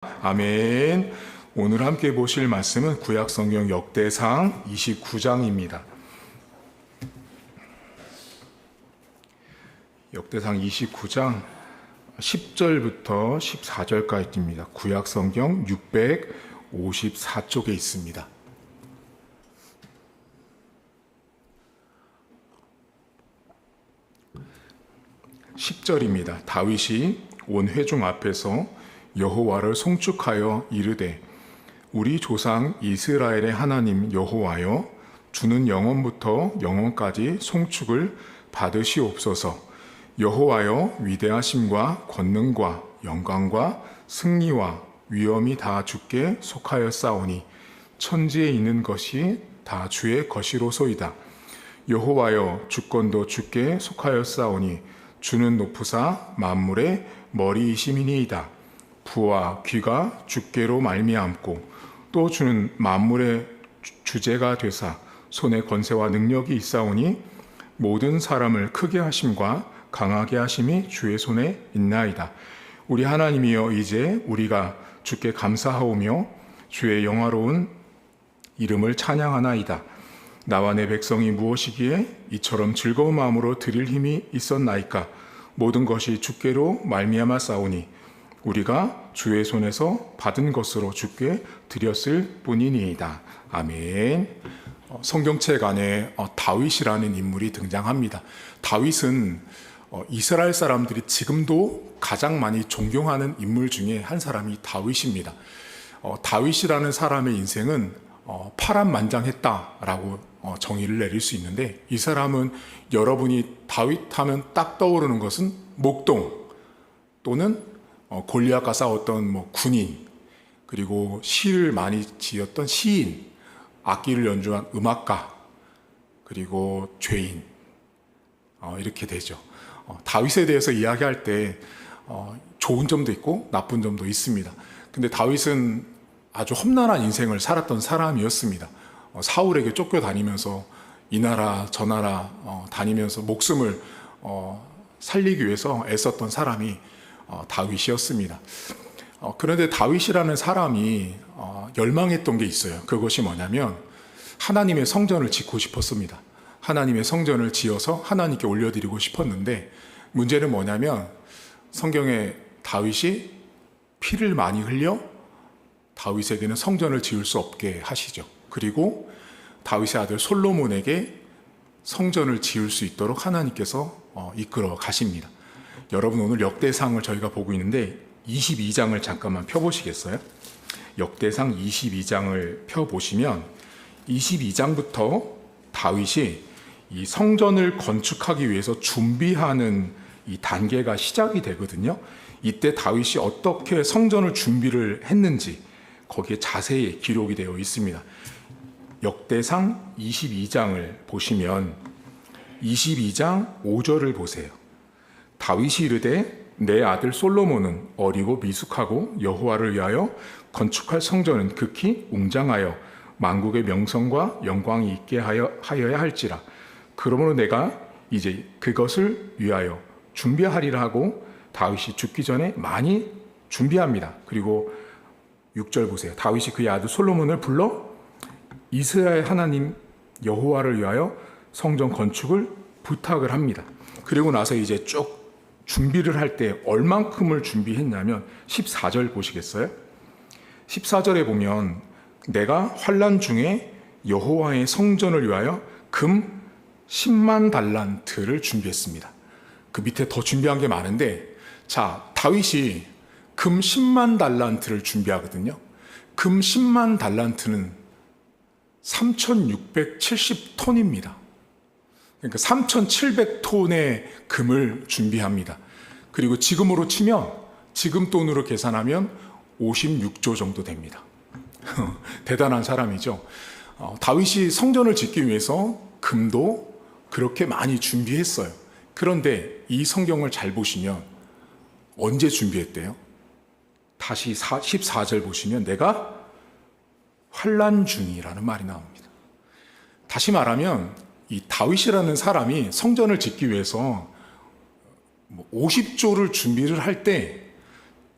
아멘. 오늘 함께 보실 말씀은 구약성경 역대상 29장입니다. 역대상 29장 10절부터 14절까지입니다. 구약성경 654쪽에 있습니다. 10절입니다. 다윗이 온 회중 앞에서 여호와를 송축하여 이르되 우리 조상 이스라엘의 하나님 여호와여, 주는 영원부터 영원까지 송축을 받으시옵소서. 여호와여, 위대하심과 권능과 영광과 승리와 위엄이 다 주께 속하였사오니 천지에 있는 것이 다 주의 것이로소이다. 여호와여, 주권도 주께 속하였사오니 주는 높으사 만물의 머리이심이니이다. 부와 귀가 주께로 말미암고 또 주는 만물의 주제가 되사 손에 권세와 능력이 있사오니 모든 사람을 크게 하심과 강하게 하심이 주의 손에 있나이다. 우리 하나님이여, 이제 우리가 주께 감사하오며 주의 영화로운 이름을 찬양하나이다. 나와 내 백성이 무엇이기에 이처럼 즐거운 마음으로 드릴 힘이 있었나이까? 모든 것이 주께로 말미암아 싸우니 우리가 주의 손에서 받은 것으로 주께 드렸을 뿐이니이다. 아멘. 성경책 안에 다윗이라는 인물이 등장합니다. 다윗은 이스라엘 사람들이 지금도 가장 많이 존경하는 인물 중에 한 사람이 다윗입니다. 다윗이라는 사람의 인생은 파란만장했다라고 정의를 내릴 수 있는데, 이 사람은 여러분이 다윗 하면 딱 떠오르는 것은 목동 또는 골리앗과 싸웠던 군인, 그리고 시를 많이 지었던 시인, 악기를 연주한 음악가, 그리고 죄인, 이렇게 되죠. 다윗에 대해서 이야기할 때 좋은 점도 있고 나쁜 점도 있습니다. 근데 다윗은 아주 험난한 인생을 살았던 사람이었습니다. 사울에게 쫓겨다니면서 이 나라 저 나라 다니면서 목숨을 살리기 위해서 애썼던 사람이 다윗이었습니다. 그런데 다윗이라는 사람이 열망했던 게 있어요. 그것이 뭐냐면 하나님의 성전을 짓고 싶었습니다. 하나님의 성전을 지어서 하나님께 올려드리고 싶었는데, 문제는 뭐냐면 성경에 다윗이 피를 많이 흘려 다윗에게는 성전을 지을 수 없게 하시죠. 그리고 다윗의 아들 솔로몬에게 성전을 지을 수 있도록 하나님께서 이끌어 가십니다. 여러분, 오늘 역대상을 저희가 보고 있는데 22장을 잠깐만 펴보시겠어요? 역대상 22장을 펴보시면 22장부터 다윗이 이 성전을 건축하기 위해서 준비하는 이 단계가 시작이 되거든요. 이때 다윗이 어떻게 성전을 준비를 했는지 거기에 자세히 기록이 되어 있습니다. 역대상 22장을 보시면 22장 5절을 보세요. 다윗이 이르되 내 아들 솔로몬은 어리고 미숙하고 여호와를 위하여 건축할 성전은 극히 웅장하여 만국의 명성과 영광이 있게 하여야 할지라. 그러므로 내가 이제 그것을 위하여 준비하리라 하고 다윗이 죽기 전에 많이 준비합니다. 그리고 6절 보세요. 다윗이 그의 아들 솔로몬을 불러 이스라엘 하나님 여호와를 위하여 성전 건축을 부탁을 합니다. 그리고 나서 이제 쭉 준비를 할 때 얼만큼을 준비했냐면 14절 보시겠어요? 14절에 보면 내가 환난 중에 여호와의 성전을 위하여 금 10만 달란트를 준비했습니다. 그 밑에 더 준비한 게 많은데, 자, 다윗이 금 10만 달란트를 준비하거든요. 금 10만 달란트는 3,670톤입니다. 그러니까 3,700톤의 금을 준비합니다. 그리고 지금으로 치면, 지금 돈으로 계산하면 56조 정도 됩니다. 대단한 사람이죠. 다윗이 성전을 짓기 위해서 금도 그렇게 많이 준비했어요. 그런데 이 성경을 잘 보시면 언제 준비했대요? 다시 14절 보시면 내가 환난 중이라는 말이 나옵니다. 다시 말하면 이 다윗이라는 사람이 성전을 짓기 위해서 50조를 준비를 할 때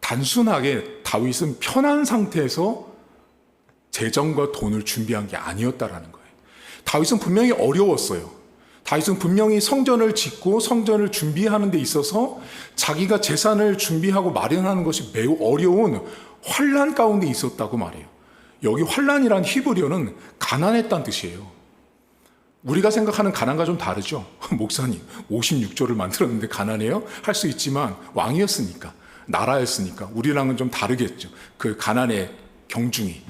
단순하게 다윗은 편한 상태에서 재정과 돈을 준비한 게 아니었다라는 거예요. 다윗은 분명히 어려웠어요. 다윗은 분명히 성전을 짓고 성전을 준비하는 데 있어서 자기가 재산을 준비하고 마련하는 것이 매우 어려운 환난 가운데 있었다고 말해요. 여기 환난이란 히브리어는 가난했다는 뜻이에요. 우리가 생각하는 가난과 좀 다르죠. 목사님 56조를 만들었는데 가난해요? 할 수 있지만 왕이었으니까, 나라였으니까 우리랑은 좀 다르겠죠. 그 가난의 경중이.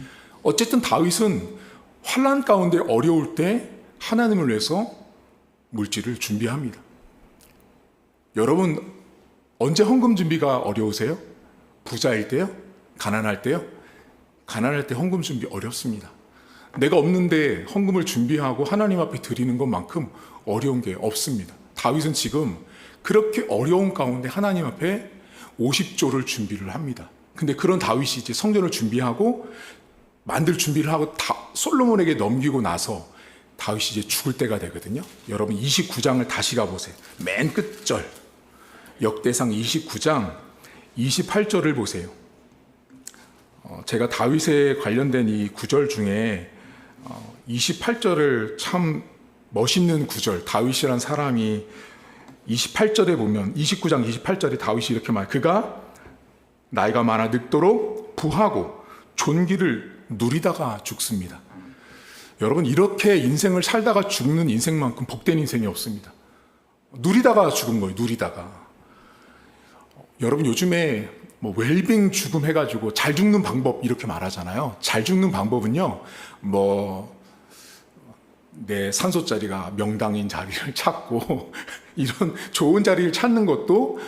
어쨌든 다윗은 환난 가운데 어려울 때 하나님을 위해서 물질을 준비합니다. 여러분 언제 헌금 준비가 어려우세요? 부자일 때요? 가난할 때요? 가난할 때 헌금 준비 어렵습니다. 내가 없는데 헌금을 준비하고 하나님 앞에 드리는 것만큼 어려운 게 없습니다. 다윗은 지금 그렇게 어려운 가운데 하나님 앞에 50조를 준비를 합니다. 근데 그런 다윗이 이제 성전을 준비하고 만들 준비를 하고 솔로몬에게 넘기고 나서 다윗이 이제 죽을 때가 되거든요. 여러분 29장을 다시 가보세요. 맨 끝절 역대상 29장 28절을 보세요. 제가 다윗에 관련된 이 구절 중에 28절을 참 멋있는 구절, 다윗이란 사람이 28절에 보면 29장 28절에 다윗이 이렇게 말해요. 그가 나이가 많아 늙도록 부하고 존귀를 누리다가 죽습니다. 여러분 이렇게 인생을 살다가 죽는 인생만큼 복된 인생이 없습니다. 누리다가 죽은 거예요. 누리다가. 여러분 요즘에 뭐 웰빙 죽음 해가지고 잘 죽는 방법 이렇게 말하잖아요. 잘 죽는 방법은요, 내 산소자리가 명당인 자리를 찾고 이런 좋은 자리를 찾는 것도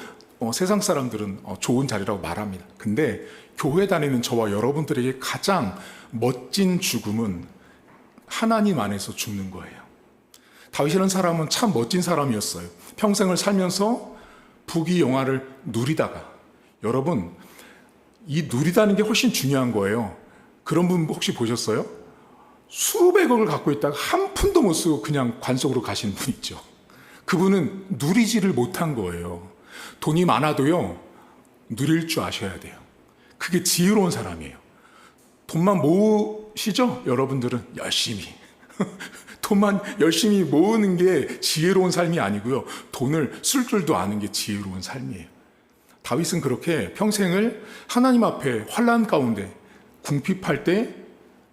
세상 사람들은 좋은 자리라고 말합니다. 근데 교회 다니는 저와 여러분들에게 가장 멋진 죽음은 하나님 안에서 죽는 거예요. 다윗이라는 사람은 참 멋진 사람이었어요. 평생을 살면서 부귀영화를 누리다가, 여러분 이 누리다는 게 훨씬 중요한 거예요. 그런 분 혹시 보셨어요? 수백억을 갖고 있다가 한 푼도 못 쓰고 그냥 관 속으로 가시는 분 있죠. 그분은 누리지를 못한 거예요. 돈이 많아도요, 누릴 줄 아셔야 돼요. 그게 지혜로운 사람이에요. 돈만 모으시죠? 여러분들은 열심히. 돈만 열심히 모으는 게 지혜로운 삶이 아니고요. 돈을 쓸 줄도 아는 게 지혜로운 삶이에요. 다윗은 그렇게 평생을 하나님 앞에 환난 가운데 궁핍할 때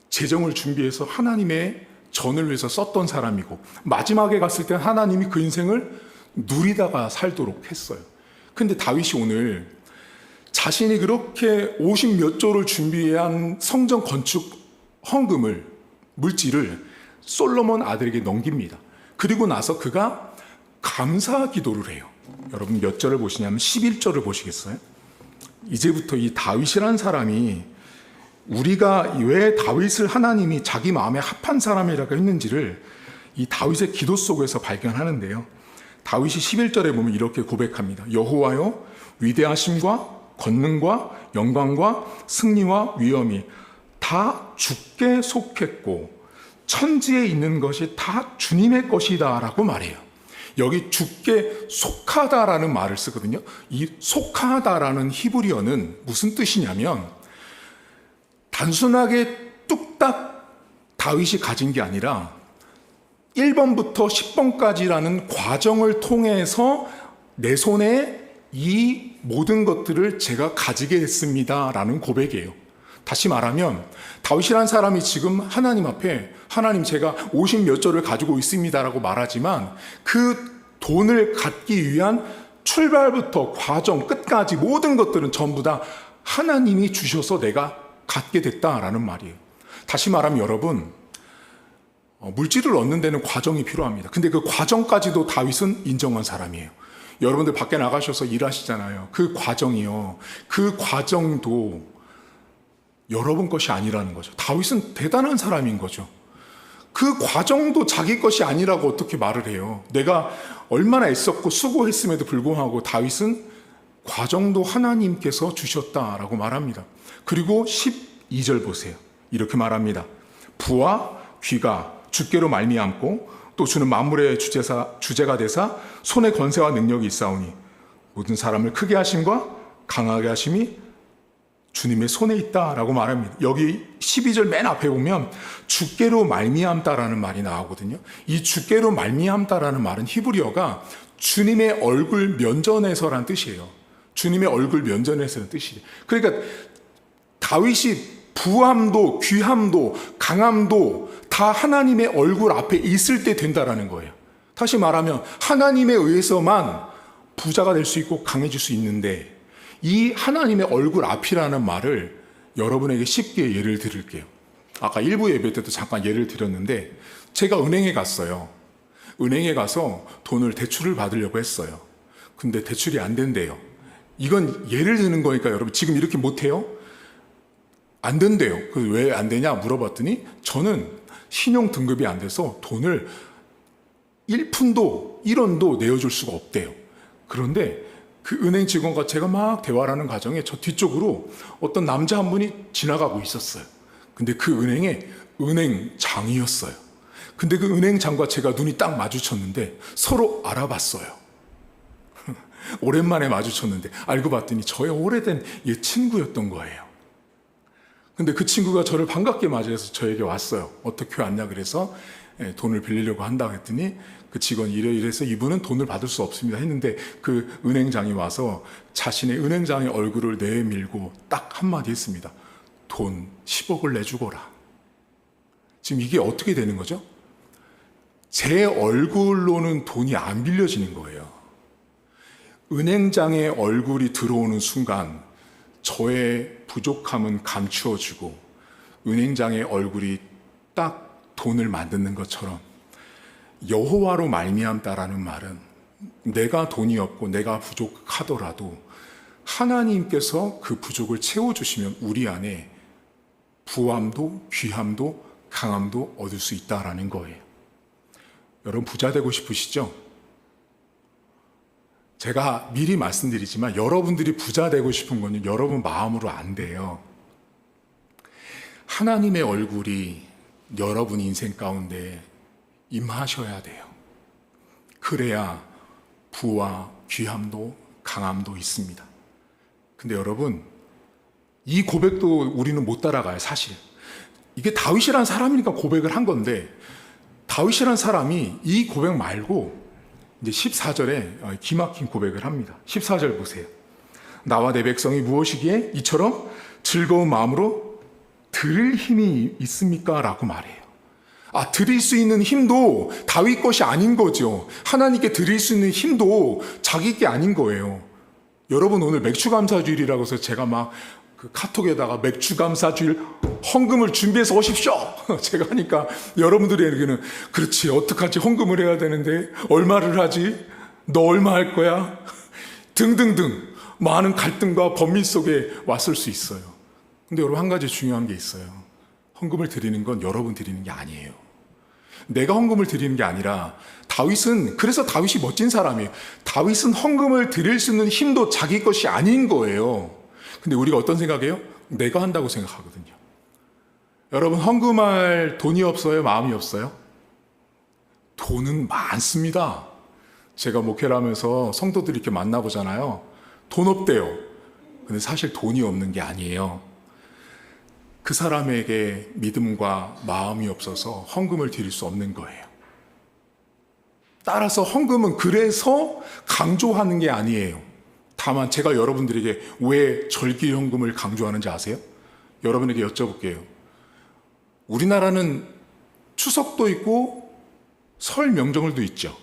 재정을 준비해서 하나님의 전을 위해서 썼던 사람이고, 마지막에 갔을 때 하나님이 그 인생을 누리다가 살도록 했어요. 근데 다윗이 오늘 자신이 그렇게 50몇 조를 준비한 성전 건축 헌금을, 물질을 솔로몬 아들에게 넘깁니다. 그리고 나서 그가 감사 기도를 해요. 여러분 몇 절을 보시냐면 11절을 보시겠어요? 이제부터 이 다윗이라는 사람이, 우리가 왜 다윗을 하나님이 자기 마음에 합한 사람이라고 했는지를 이 다윗의 기도 속에서 발견하는데요. 다윗이 11절에 보면 이렇게 고백합니다. 여호와여, 위대하심과 권능과 영광과 승리와 위엄이 다 주께 속했고 천지에 있는 것이 다 주님의 것이다 라고 말해요. 여기 주께 속하다라는 말을 쓰거든요. 이 속하다라는 히브리어는 무슨 뜻이냐면, 단순하게 뚝딱 다윗이 가진 게 아니라 1번부터 10번까지라는 과정을 통해서 내 손에 이 모든 것들을 제가 가지게 됐습니다 라는 고백이에요. 다시 말하면 다윗이라는 사람이 지금 하나님 앞에, 하나님 제가 50몇 조를 가지고 있습니다 라고 말하지만, 그 돈을 갖기 위한 출발부터 과정 끝까지 모든 것들은 전부 다 하나님이 주셔서 내가 갖게 됐다라는 말이에요. 다시 말하면 여러분, 물질을 얻는 데는 과정이 필요합니다. 근데 그 과정까지도 다윗은 인정한 사람이에요. 여러분들 밖에 나가셔서 일하시잖아요. 그 과정이요, 그 과정도 여러분 것이 아니라는 거죠. 다윗은 대단한 사람인 거죠. 그 과정도 자기 것이 아니라고 어떻게 말을 해요? 내가 얼마나 애썼고 수고했음에도 불구하고 다윗은 과정도 하나님께서 주셨다라고 말합니다. 그리고 12절 보세요. 이렇게 말합니다. 부와 귀가 주께로 말미암고 또 주는 만물의 주제가 되사 손의 권세와 능력이 있사오니 모든 사람을 크게 하심과 강하게 하심이 주님의 손에 있다라고 말합니다. 여기 12절 맨 앞에 보면 주께로 말미암다라는 말이 나오거든요. 이 주께로 말미암다라는 말은 히브리어가 주님의 얼굴 면전에서란 뜻이에요. 주님의 얼굴 면전에서라는 뜻이에요. 그러니까 다윗이 부함도 귀함도 강함도 다 하나님의 얼굴 앞에 있을 때 된다라는 거예요. 다시 말하면 하나님에 의해서만 부자가 될 수 있고 강해질 수 있는데, 이 하나님의 얼굴 앞이라는 말을 여러분에게 쉽게 예를 드릴게요. 아까 일부 예배 때도 잠깐 예를 드렸는데, 제가 은행에 갔어요. 은행에 가서 돈을 대출을 받으려고 했어요. 근데 대출이 안 된대요. 이건 예를 드는 거니까 여러분 지금 이렇게 못해요? 안 된대요. 왜 안 되냐 물어봤더니 저는 신용 등급이 안 돼서 돈을 1푼도 1원도 내어줄 수가 없대요. 그런데 그 은행 직원과 제가 막 대화를 하는 과정에 저 뒤쪽으로 어떤 남자 한 분이 지나가고 있었어요. 근데 그 은행의 은행장이었어요. 근데 그 은행장과 제가 눈이 딱 마주쳤는데 서로 알아봤어요. 오랜만에 마주쳤는데 알고 봤더니 저의 오래된 친구였던 거예요. 근데 그 친구가 저를 반갑게 맞이해서 저에게 왔어요. 어떻게 왔냐 그래서 돈을 빌리려고 한다고 했더니 그 직원이 이래서 이분은 돈을 받을 수 없습니다 했는데, 그 은행장이 와서 자신의 은행장의 얼굴을 내밀고 딱 한마디 했습니다. 돈 10억을 내주거라. 지금 이게 어떻게 되는 거죠? 제 얼굴로는 돈이 안 빌려지는 거예요. 은행장의 얼굴이 들어오는 순간 저의 부족함은 감추어지고 은행장의 얼굴이 딱 돈을 만드는 것처럼, 여호와로 말미암다라는 말은 내가 돈이 없고 내가 부족하더라도 하나님께서 그 부족을 채워주시면 우리 안에 부함도 귀함도 강함도 얻을 수 있다라는 거예요. 여러분 부자 되고 싶으시죠? 제가 미리 말씀드리지만 여러분들이 부자 되고 싶은 건 여러분 마음으로 안 돼요. 하나님의 얼굴이 여러분 인생 가운데 임하셔야 돼요. 그래야 부와 귀함도 강함도 있습니다. 근데 여러분 이 고백도 우리는 못 따라가요. 사실 이게 다윗이라는 사람이니까 고백을 한 건데, 다윗이라는 사람이 이 고백 말고 이제 14절에 기막힌 고백을 합니다. 14절 보세요. 나와 내 백성이 무엇이기에 이처럼 즐거운 마음으로 드릴 힘이 있습니까? 라고 말해요. 드릴 수 있는 힘도 다윗 것이 아닌 거죠. 하나님께 드릴 수 있는 힘도 자기 게 아닌 거예요. 여러분 오늘 맥주감사주일이라고 해서 제가 막 그 카톡에다가 맥주감사주일 헌금을 준비해서 오십시오 제가 하니까 여러분들에게는 그렇지 어떡하지, 헌금을 해야 되는데 얼마를 하지, 너 얼마 할 거야 등등등 많은 갈등과 범민 속에 왔을 수 있어요. 근데 여러분 한 가지 중요한 게 있어요. 헌금을 드리는 건 여러분 드리는 게 아니에요. 내가 헌금을 드리는 게 아니라 그래서 다윗이 멋진 사람이에요. 다윗은 헌금을 드릴 수 있는 힘도 자기 것이 아닌 거예요. 근데 우리가 어떤 생각해요? 내가 한다고 생각하거든요. 여러분 헌금할 돈이 없어요? 마음이 없어요? 돈은 많습니다. 제가 목회를 하면서 성도들이 이렇게 만나보잖아요. 돈 없대요. 근데 사실 돈이 없는 게 아니에요. 그 사람에게 믿음과 마음이 없어서 헌금을 드릴 수 없는 거예요. 따라서 헌금은 그래서 강조하는 게 아니에요. 다만 제가 여러분들에게 왜 절기 헌금을 강조하는지 아세요? 여러분에게 여쭤볼게요. 우리나라는 추석도 있고 설 명절도 있죠.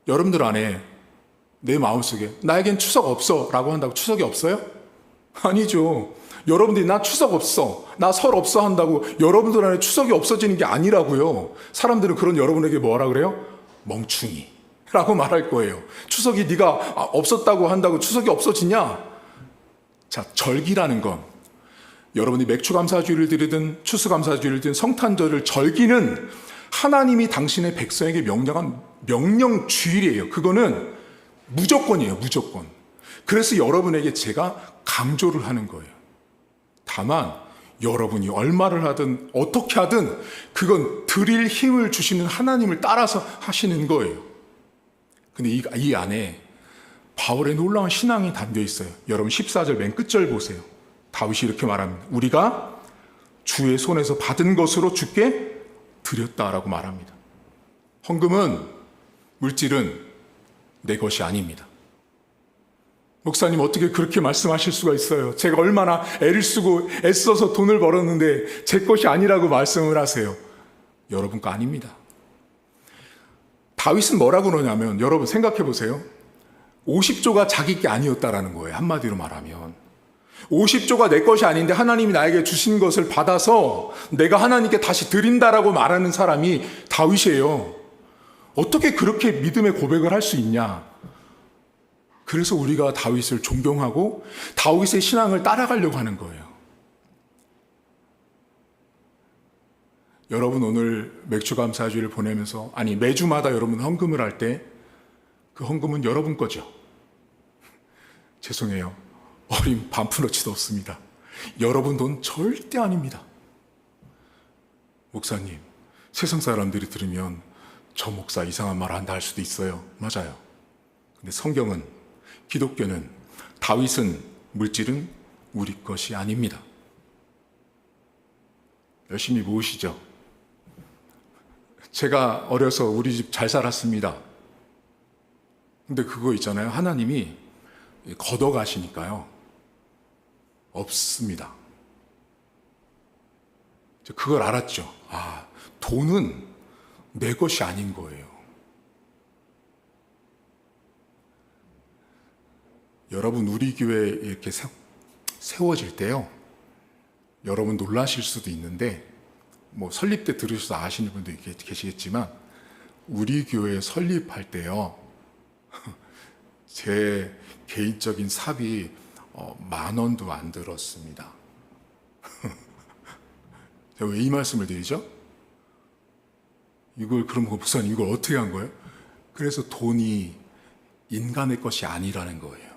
여러분들 안에 내 마음속에 나에겐 추석 없어 라고 한다고 추석이 없어요? 아니죠. 여러분들이 나 추석 없어, 나 설 없어 한다고 여러분들 안에 추석이 없어지는 게 아니라고요. 사람들은 그런 여러분에게 뭐라 그래요? 멍충이 라고 말할 거예요. 추석이 네가 없었다고 한다고 추석이 없어지냐? 자, 절기라는 건 여러분이 맥주감사주일을 드리든 추수감사주일을 드리든 성탄절을, 절기는 하나님이 당신의 백성에게 명령한 명령주일이에요. 그거는 무조건이에요. 무조건. 그래서 여러분에게 제가 강조를 하는 거예요. 다만 여러분이 얼마를 하든 어떻게 하든 그건 드릴 힘을 주시는 하나님을 따라서 하시는 거예요. 근데 이 안에 바울의 놀라운 신앙이 담겨 있어요. 여러분 14절 맨 끝절 보세요. 다윗이 이렇게 말합니다. 우리가 주의 손에서 받은 것으로 주께 드렸다라고 말합니다. 헌금은, 물질은 내 것이 아닙니다. 목사님, 어떻게 그렇게 말씀하실 수가 있어요? 제가 얼마나 애를 쓰고 애써서 돈을 벌었는데 제 것이 아니라고 말씀을 하세요. 여러분 거 아닙니다. 다윗은 뭐라고 그러냐면, 여러분 생각해 보세요. 50조가 자기 게 아니었다라는 거예요. 한마디로 말하면 50조가 내 것이 아닌데 하나님이 나에게 주신 것을 받아서 내가 하나님께 다시 드린다라고 말하는 사람이 다윗이에요. 어떻게 그렇게 믿음의 고백을 할 수 있냐? 그래서 우리가 다윗을 존경하고 다윗의 신앙을 따라가려고 하는 거예요. 여러분 오늘 맥주감사주의를 보내면서, 아니 매주마다 여러분 헌금을 할 때 그 헌금은 여러분 거죠. 죄송해요. 어린 반푼어치도 없습니다. 여러분 돈 절대 아닙니다. 목사님, 세상 사람들이 들으면 저 목사 이상한 말 한다 할 수도 있어요. 맞아요. 근데 성경은, 기독교는, 다윗은, 물질은 우리 것이 아닙니다. 열심히 모으시죠. 제가 어려서 우리 집 잘 살았습니다. 근데 그거 있잖아요. 하나님이 걷어가시니까요. 없습니다. 그걸 알았죠. 아, 돈은 내 것이 아닌 거예요. 여러분, 우리 교회 이렇게 세워질 때요, 여러분 놀라실 수도 있는데, 뭐 설립 때 들으셔서 아시는 분도 계시겠지만, 우리 교회 설립할 때요, 제 개인적인 삽이 10,000원도 안 들었습니다. 제가 왜 이 말씀을 드리죠? 그럼 목사님 이걸 어떻게 한 거예요? 그래서 돈이 인간의 것이 아니라는 거예요.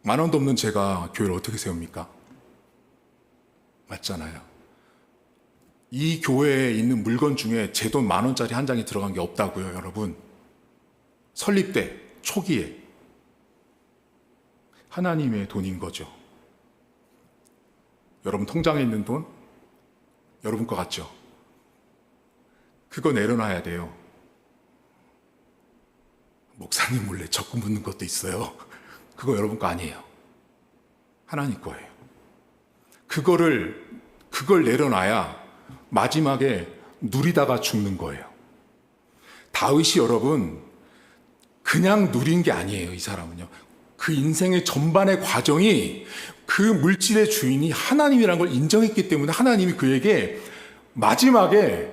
10,000원도 없는 제가 교회를 어떻게 세웁니까? 맞잖아요. 이 교회에 있는 물건 중에 제 돈 10,000원짜리 한 장이 들어간 게 없다고요, 여러분. 설립 때, 초기에. 하나님의 돈인 거죠. 여러분 통장에 있는 돈, 여러분 거 같죠? 그거 내려놔야 돼요. 목사님 몰래 적금 붙는 것도 있어요. 그거 여러분 거 아니에요. 하나님 거예요. 그걸 내려놔야 마지막에 누리다가 죽는 거예요. 다윗이 여러분 그냥 누린 게 아니에요. 이 사람은요, 그 인생의 전반의 과정이 그 물질의 주인이 하나님이라는 걸 인정했기 때문에 하나님이 그에게 마지막에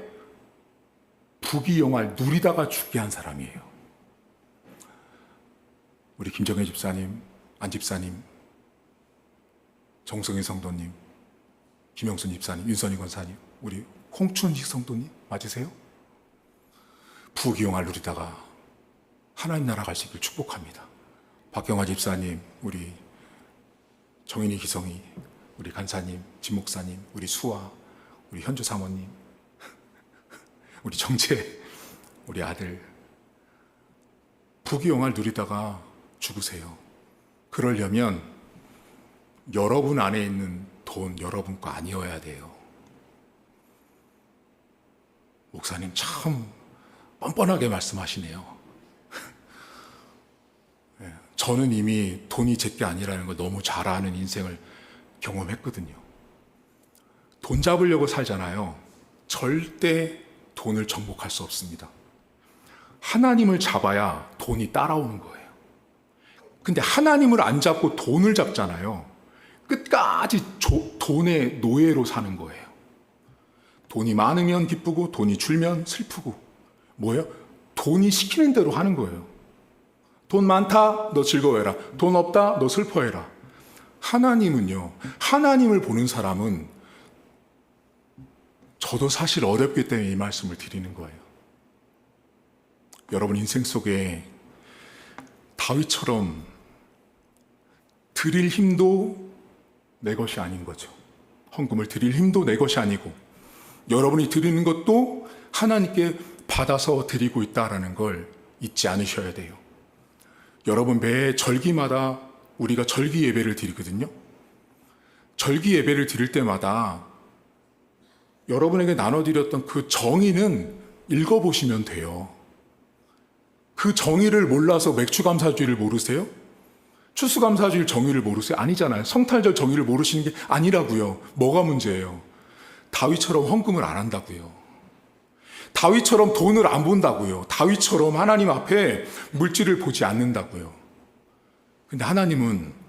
부귀영화를 누리다가 죽게 한 사람이에요. 우리 김정혜 집사님, 안 집사님, 정성희 성도님, 김영순 집사님, 윤선희 권사님, 우리 홍춘식 성도님 맞으세요? 부귀영화를 누리다가 하나님 나라 갈 수 있길 축복합니다. 박경화 집사님, 우리 정인이 기성이, 우리 간사님, 진 목사님, 우리 수아, 우리 현주 사모님, 우리 정재, 우리 아들, 부귀영화를 누리다가 죽으세요. 그러려면 여러분 안에 있는 돈 여러분 거 아니어야 돼요. 목사님 참 뻔뻔하게 말씀하시네요. 저는 이미 돈이 제게 아니라는 걸 너무 잘 아는 인생을 경험했거든요. 돈 잡으려고 살잖아요. 절대 돈을 정복할 수 없습니다. 하나님을 잡아야 돈이 따라오는 거예요. 근데 하나님을 안 잡고 돈을 잡잖아요. 끝까지 돈의 노예로 사는 거예요. 돈이 많으면 기쁘고 돈이 줄면 슬프고, 뭐예요? 돈이 시키는 대로 하는 거예요. 돈 많다, 너 즐거워해라. 돈 없다, 너 슬퍼해라. 하나님은요, 하나님을 보는 사람은, 저도 사실 어렵기 때문에 이 말씀을 드리는 거예요. 여러분 인생 속에 다윗처럼 드릴 힘도 내 것이 아닌 거죠. 헌금을 드릴 힘도 내 것이 아니고, 여러분이 드리는 것도 하나님께 받아서 드리고 있다는 걸 잊지 않으셔야 돼요. 여러분 매 절기마다 우리가 절기 예배를 드리거든요. 절기 예배를 드릴 때마다 여러분에게 나눠드렸던 그 정의는 읽어보시면 돼요. 그 정의를 몰라서 맥주감사주의를 모르세요? 추수감사주일 정의를 모르세요? 아니잖아요. 성탄절 정의를 모르시는 게 아니라고요. 뭐가 문제예요? 다윗처럼 헌금을 안 한다고요. 다윗처럼 돈을 안 본다고요. 다윗처럼 하나님 앞에 물질을 보지 않는다고요. 근데 하나님은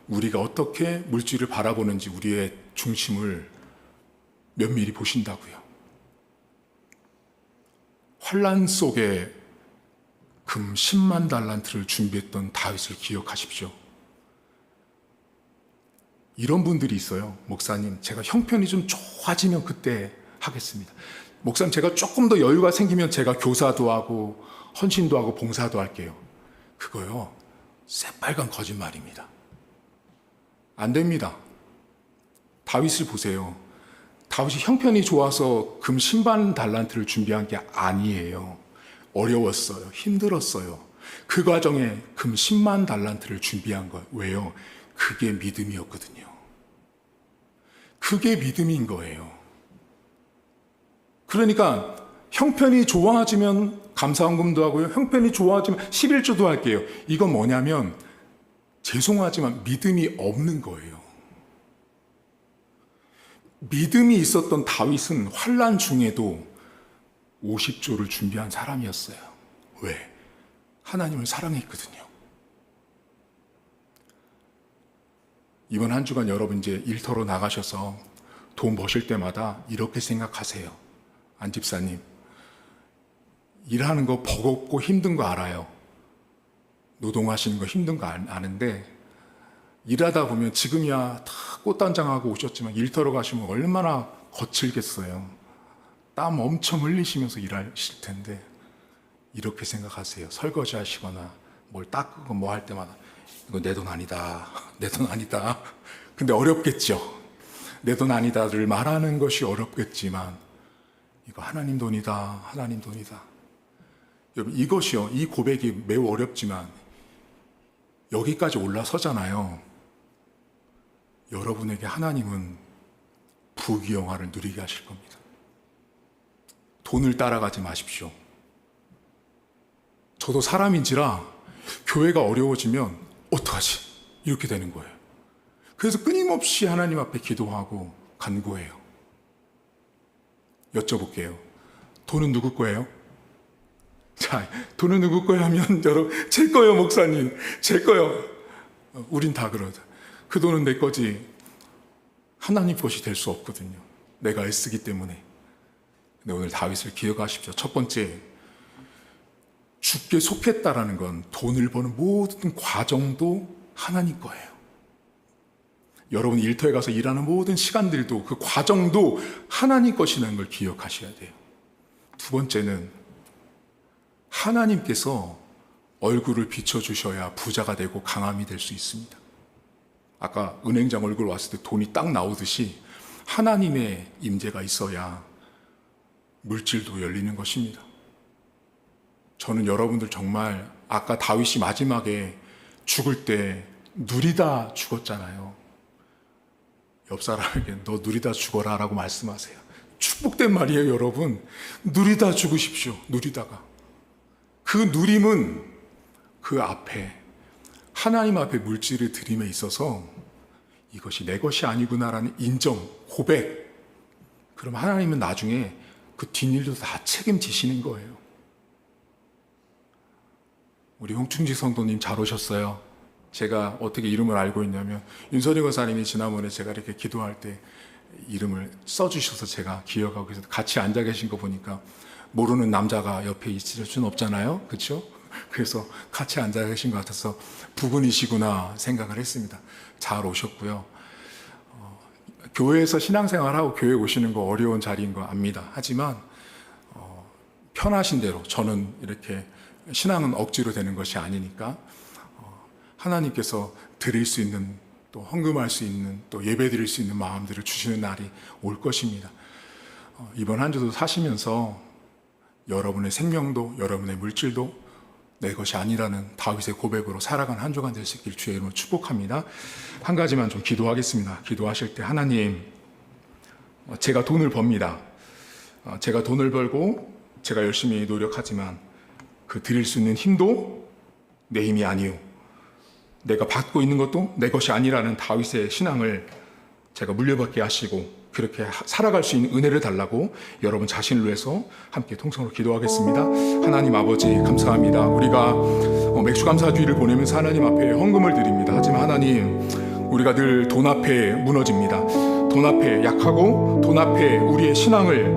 우리가 어떻게 물질을 바라보는지 우리의 중심을 면밀히 보신다고요. 환란 속에 금 10만 달란트를 준비했던 다윗을 기억하십시오. 이런 분들이 있어요. 목사님, 제가 형편이 좀 좋아지면 그때 하겠습니다. 목사님, 제가 조금 더 여유가 생기면 제가 교사도 하고 헌신도 하고 봉사도 할게요. 그거요, 새빨간 거짓말입니다. 안 됩니다. 다윗을 보세요. 다윗이 형편이 좋아서 금 10만 달란트를 준비한 게 아니에요. 어려웠어요. 힘들었어요. 그 과정에 금 10만 달란트를 준비한 거예요. 왜요? 그게 믿음이었거든요. 그게 믿음인 거예요. 그러니까 형편이 좋아지면 감사헌금도 하고요. 형편이 좋아지면 11조도 할게요. 이건 뭐냐면 죄송하지만 믿음이 없는 거예요. 믿음이 있었던 다윗은 환난 중에도 50조를 준비한 사람이었어요. 왜? 하나님을 사랑했거든요. 이번 한 주간 여러분 이제 일터로 나가셔서 돈 버실 때마다 이렇게 생각하세요. 안 집사님, 일하는 거 버겁고 힘든 거 알아요. 노동하시는 거 힘든 거 아는데 일하다 보면 지금이야 다 꽃단장하고 오셨지만 일터로 가시면 얼마나 거칠겠어요. 땀 엄청 흘리시면서 일하실 텐데 이렇게 생각하세요. 설거지 하시거나 뭘 닦고 뭐 할 때마다 이거 내 돈 아니다. 내 돈 아니다. 근데 어렵겠죠. 내 돈 아니다를 말하는 것이 어렵겠지만 이거 하나님 돈이다. 하나님 돈이다. 여러분 이것이요. 이 고백이 매우 어렵지만 여기까지 올라서잖아요. 여러분에게 하나님은 부귀영화를 누리게 하실 겁니다. 돈을 따라가지 마십시오. 저도 사람인지라 교회가 어려워지면 어떡하지? 이렇게 되는 거예요. 그래서 끊임없이 하나님 앞에 기도하고 간구해요. 여쭤볼게요. 돈은 누구 거예요? 자, 돈은 누구 거예요 하면 여러분 제 거요 목사님. 제 거요. 우린 다 그러죠. 그 돈은 내 거지. 하나님 것이 될 수 없거든요. 내가 애쓰기 때문에. 근데 오늘 다윗을 기억하십시오. 첫 번째, 주께 속했다라는 건 돈을 버는 모든 과정도 하나님 거예요. 여러분 일터에 가서 일하는 모든 시간들도 그 과정도 하나님 것이라는 걸 기억하셔야 돼요. 두 번째는 하나님께서 얼굴을 비춰주셔야 부자가 되고 강함이 될 수 있습니다. 아까 은행장 얼굴 왔을 때 돈이 딱 나오듯이 하나님의 임재가 있어야 물질도 열리는 것입니다. 저는 여러분들 정말 아까 다윗이 마지막에 죽을 때 누리다 죽었잖아요. 옆 사람에게 너 누리다 죽어라 라고 말씀하세요. 축복된 말이에요, 여러분. 누리다 죽으십시오. 누리다가. 그 누림은 그 앞에 하나님 앞에 물질을 드림에 있어서 이것이 내 것이 아니구나라는 인정, 고백. 그럼 하나님은 나중에 그 뒷일도 다 책임지시는 거예요. 우리 홍충지 성도님 잘 오셨어요. 제가 어떻게 이름을 알고 있냐면 윤선희 권사님이 지난번에 제가 이렇게 기도할 때 이름을 써주셔서 제가 기억하고 있어서 같이 앉아 계신 거 보니까 모르는 남자가 옆에 있을 수는 없잖아요. 그렇죠? 그래서 같이 앉아 계신 것 같아서 부군이시구나 생각을 했습니다. 잘 오셨고요. 교회에서 신앙생활하고 교회 오시는 거 어려운 자리인 거 압니다. 하지만 편하신 대로 저는 이렇게 신앙은 억지로 되는 것이 아니니까 하나님께서 드릴 수 있는 또 헌금할 수 있는 또 예배 드릴 수 있는 마음들을 주시는 날이 올 것입니다. 이번 한 주도 사시면서 여러분의 생명도 여러분의 물질도 내 것이 아니라는 다윗의 고백으로 살아간 한 주간 될 수 있길 주의 이름으로 축복합니다. 한 가지만 좀 기도하겠습니다. 기도하실 때 하나님, 제가 돈을 법니다. 제가 돈을 벌고 제가 열심히 노력하지만 그 드릴 수 있는 힘도 내 힘이 아니요, 내가 받고 있는 것도 내 것이 아니라는 다윗의 신앙을 제가 물려받게 하시고 그렇게 살아갈 수 있는 은혜를 달라고 여러분 자신을 위해서 함께 통성으로 기도하겠습니다. 하나님 아버지 감사합니다. 우리가 맥주감사주의를 보내면서 하나님 앞에 헌금을 드립니다. 하지만 하나님, 우리가 늘 돈 앞에 무너집니다. 돈 앞에 약하고 돈 앞에 우리의 신앙을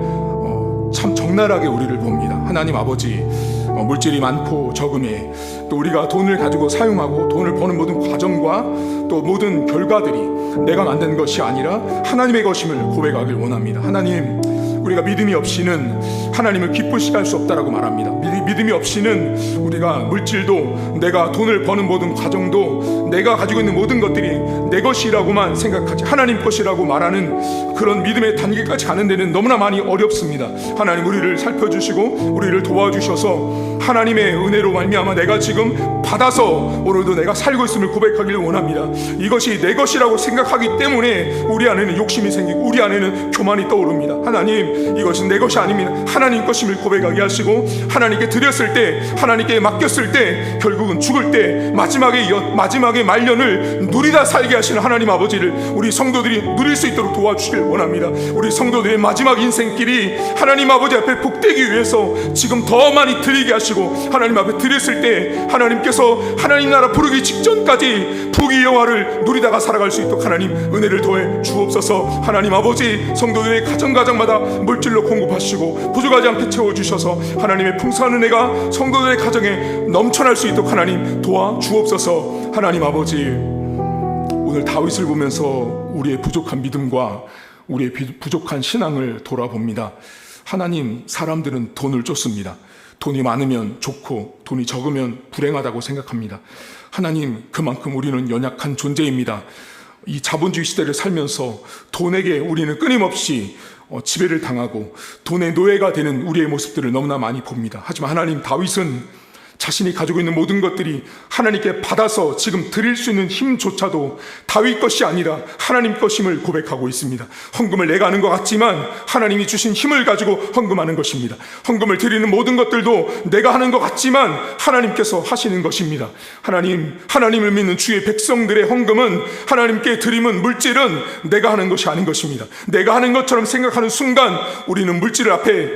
참 적나라하게 우리를 봅니다. 하나님 아버지, 물질이 많고 적음에 또 우리가 돈을 가지고 사용하고 돈을 버는 모든 과정과 또 모든 결과들이 내가 만든 것이 아니라 하나님의 것임을 고백하길 원합니다. 하나님, 우리가 믿음이 없이는 하나님을 기쁘시게 할 수 없다라고 말합니다. 믿음이 없이는 우리가 물질도, 내가 돈을 버는 모든 과정도, 내가 가지고 있는 모든 것들이 내 것이라고만 생각하지 하나님 것이라고 말하는 그런 믿음의 단계까지 가는 데는 너무나 많이 어렵습니다. 하나님, 우리를 살펴주시고 우리를 도와주셔서 하나님의 은혜로 말미암아 내가 지금 받아서 오늘도 내가 살고 있음을 고백하기를 원합니다. 이것이 내 것이라고 생각하기 때문에 우리 안에는 욕심이 생기고 우리 안에는 교만이 떠오릅니다. 하나님, 이것은 내 것이 아닙니다. 하나님 것임을 고백하게 하시고 하나님께 드렸을 때, 하나님께 맡겼을 때, 결국은 죽을 때 마지막의 말년을 누리다 살게 하시는 하나님 아버지를 우리 성도들이 누릴 수 있도록 도와주시길 원합니다. 우리 성도들의 마지막 인생길이 하나님 아버지 앞에 복되기 위해서 지금 더 많이 드리게 하시고, 하나님 앞에 드렸을 때 하나님께서 하나님 나라 부르기 직전까지 부귀 영화를 누리다가 살아갈 수 있도록 하나님 은혜를 더해 주옵소서. 하나님 아버지, 성도들의 가정마다 물질로 공급하시고 부족하지 않게 채워주셔서 하나님의 풍성한 은혜가 성도들의 가정에 넘쳐날 수 있도록 하나님 도와주옵소서. 하나님 아버지, 오늘 다윗을 보면서 우리의 부족한 믿음과 우리의 부족한 신앙을 돌아봅니다. 하나님, 사람들은 돈을 쫓습니다. 돈이 많으면 좋고 돈이 적으면 불행하다고 생각합니다. 하나님, 그만큼 우리는 연약한 존재입니다. 이 자본주의 시대를 살면서 돈에게 우리는 끊임없이 지배를 당하고 돈의 노예가 되는 우리의 모습들을 너무나 많이 봅니다. 하지만 하나님, 다윗은 자신이 가지고 있는 모든 것들이 하나님께 받아서 지금 드릴 수 있는 힘조차도 다윗 것이 아니라 하나님 것임을 고백하고 있습니다. 헌금을 내가 하는 것 같지만 하나님이 주신 힘을 가지고 헌금하는 것입니다. 헌금을 드리는 모든 것들도 내가 하는 것 같지만 하나님께서 하시는 것입니다. 하나님을 믿는 주의 백성들의 헌금은, 하나님께 드림은, 물질은 내가 하는 것이 아닌 것입니다. 내가 하는 것처럼 생각하는 순간 우리는 물질 앞에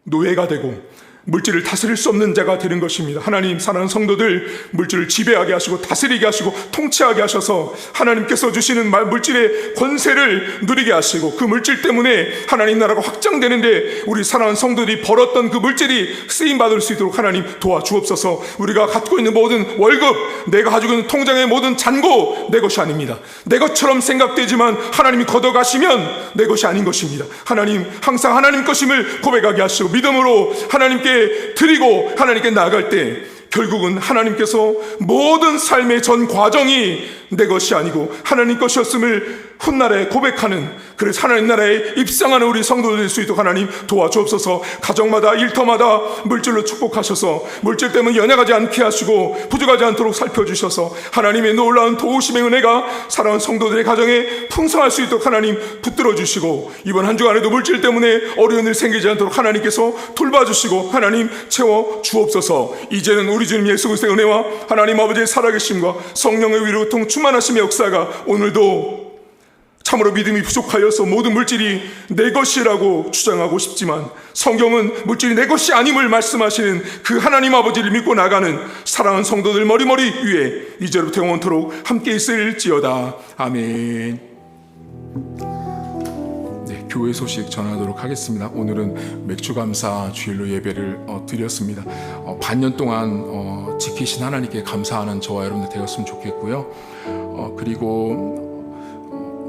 노예가 되고 물질을 다스릴 수 없는 자가 되는 것입니다. 하나님, 사랑하는 성도들, 물질을 지배하게 하시고 다스리게 하시고 통치하게 하셔서 하나님께서 주시는 물질의 권세를 누리게 하시고 그 물질 때문에 하나님 나라가 확장되는데 우리 사랑하는 성도들이 벌었던 그 물질이 쓰임받을 수 있도록 하나님 도와주옵소서. 우리가 갖고 있는 모든 월급, 내가 가지고 있는 통장의 모든 잔고 내 것이 아닙니다. 내 것처럼 생각되지만 하나님이 걷어가시면 내 것이 아닌 것입니다. 하나님, 항상 하나님 것임을 고백하게 하시고 믿음으로 하나님께 드리고 하나님께 나아갈 때 결국은 하나님께서 모든 삶의 전 과정이 내 것이 아니고 하나님 것이었음을 훗날에 고백하는, 그래서 하나님 나라에 입성하는 우리 성도들 될 수 있도록 하나님 도와주옵소서. 가정마다 일터마다 물질로 축복하셔서 물질 때문에 연약하지 않게 하시고 부족하지 않도록 살펴주셔서 하나님의 놀라운 도우심의 은혜가 사랑하는 성도들의 가정에 풍성할 수 있도록 하나님 붙들어 주시고, 이번 한 주간에도 물질 때문에 어려운 일 생기지 않도록 하나님께서 돌봐주시고 하나님 채워 주옵소서. 이제는 우리 주님 예수 그리스도의 은혜와 하나님 아버지의 살아계심과 성령의 위로 충만하심의 역사가 오늘도, 참으로 믿음이 부족하여서 모든 물질이 내 것이라고 주장하고 싶지만 성경은 물질이 내 것이 아님을 말씀하시는 그 하나님 아버지를 믿고 나가는 사랑하는 성도들 머리머리 위에 이제부터 영원토록 함께 있을지어다. 아멘. 네, 교회 소식 전하도록 하겠습니다. 오늘은 맥주감사 주일로 예배를 드렸습니다. 반년 동안 지키신 하나님께 감사하는 저와 여러분들 되었으면 좋겠고요. 그리고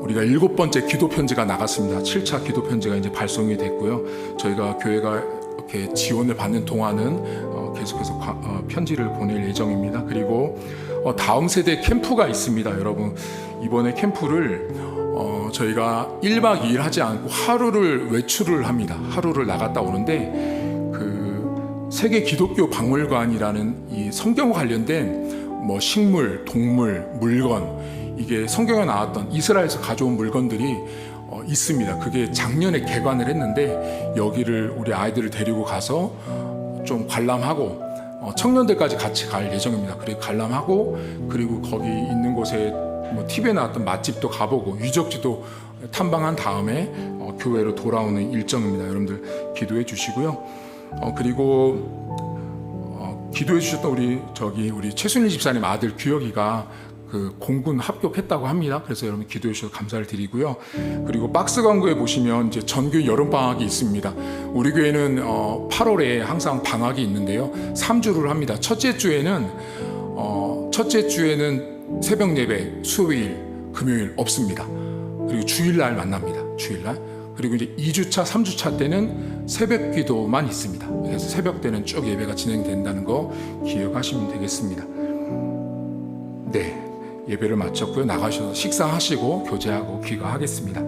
우리가 7번째 기도 편지가 나갔습니다. 7차 기도 편지가 이제 발송이 됐고요. 저희가 교회가 이렇게 지원을 받는 동안은 계속해서 편지를 보낼 예정입니다. 그리고 다음 세대 캠프가 있습니다. 여러분, 이번에 캠프를 저희가 1박 2일 하지 않고 하루를 외출을 합니다. 하루를 나갔다 오는데 그 세계 기독교 박물관이라는 이 성경 관련된 뭐 식물, 동물, 물건, 이게 성경에 나왔던 이스라엘에서 가져온 물건들이 있습니다. 그게 작년에 개관을 했는데 여기를 우리 아이들을 데리고 가서 좀 관람하고 청년들까지 같이 갈 예정입니다. 그리고 관람하고 그리고 거기 있는 곳에 뭐 TV에 나왔던 맛집도 가보고 유적지도 탐방한 다음에 교회로 돌아오는 일정입니다. 여러분들 기도해 주시고요. 그리고 기도해 주셨던 우리 최순일 집사님 아들 규혁이가 그 공군 합격했다고 합니다. 그래서 여러분 기도해 주셔서 감사를 드리고요. 그리고 박스 광고에 보시면 이제 전교 여름 방학이 있습니다. 우리 교회는 8월에 항상 방학이 있는데요. 3주를 합니다. 첫째 주에는 새벽 예배 수요일, 금요일 없습니다. 그리고 주일날 만납니다. 주일날. 그리고 이제 2주차, 3주차 때는 새벽 기도만 있습니다. 그래서 새벽 때는 쭉 예배가 진행된다는 거 기억하시면 되겠습니다. 네. 예배를 마쳤고요. 나가셔서 식사하시고 교제하고 귀가하겠습니다.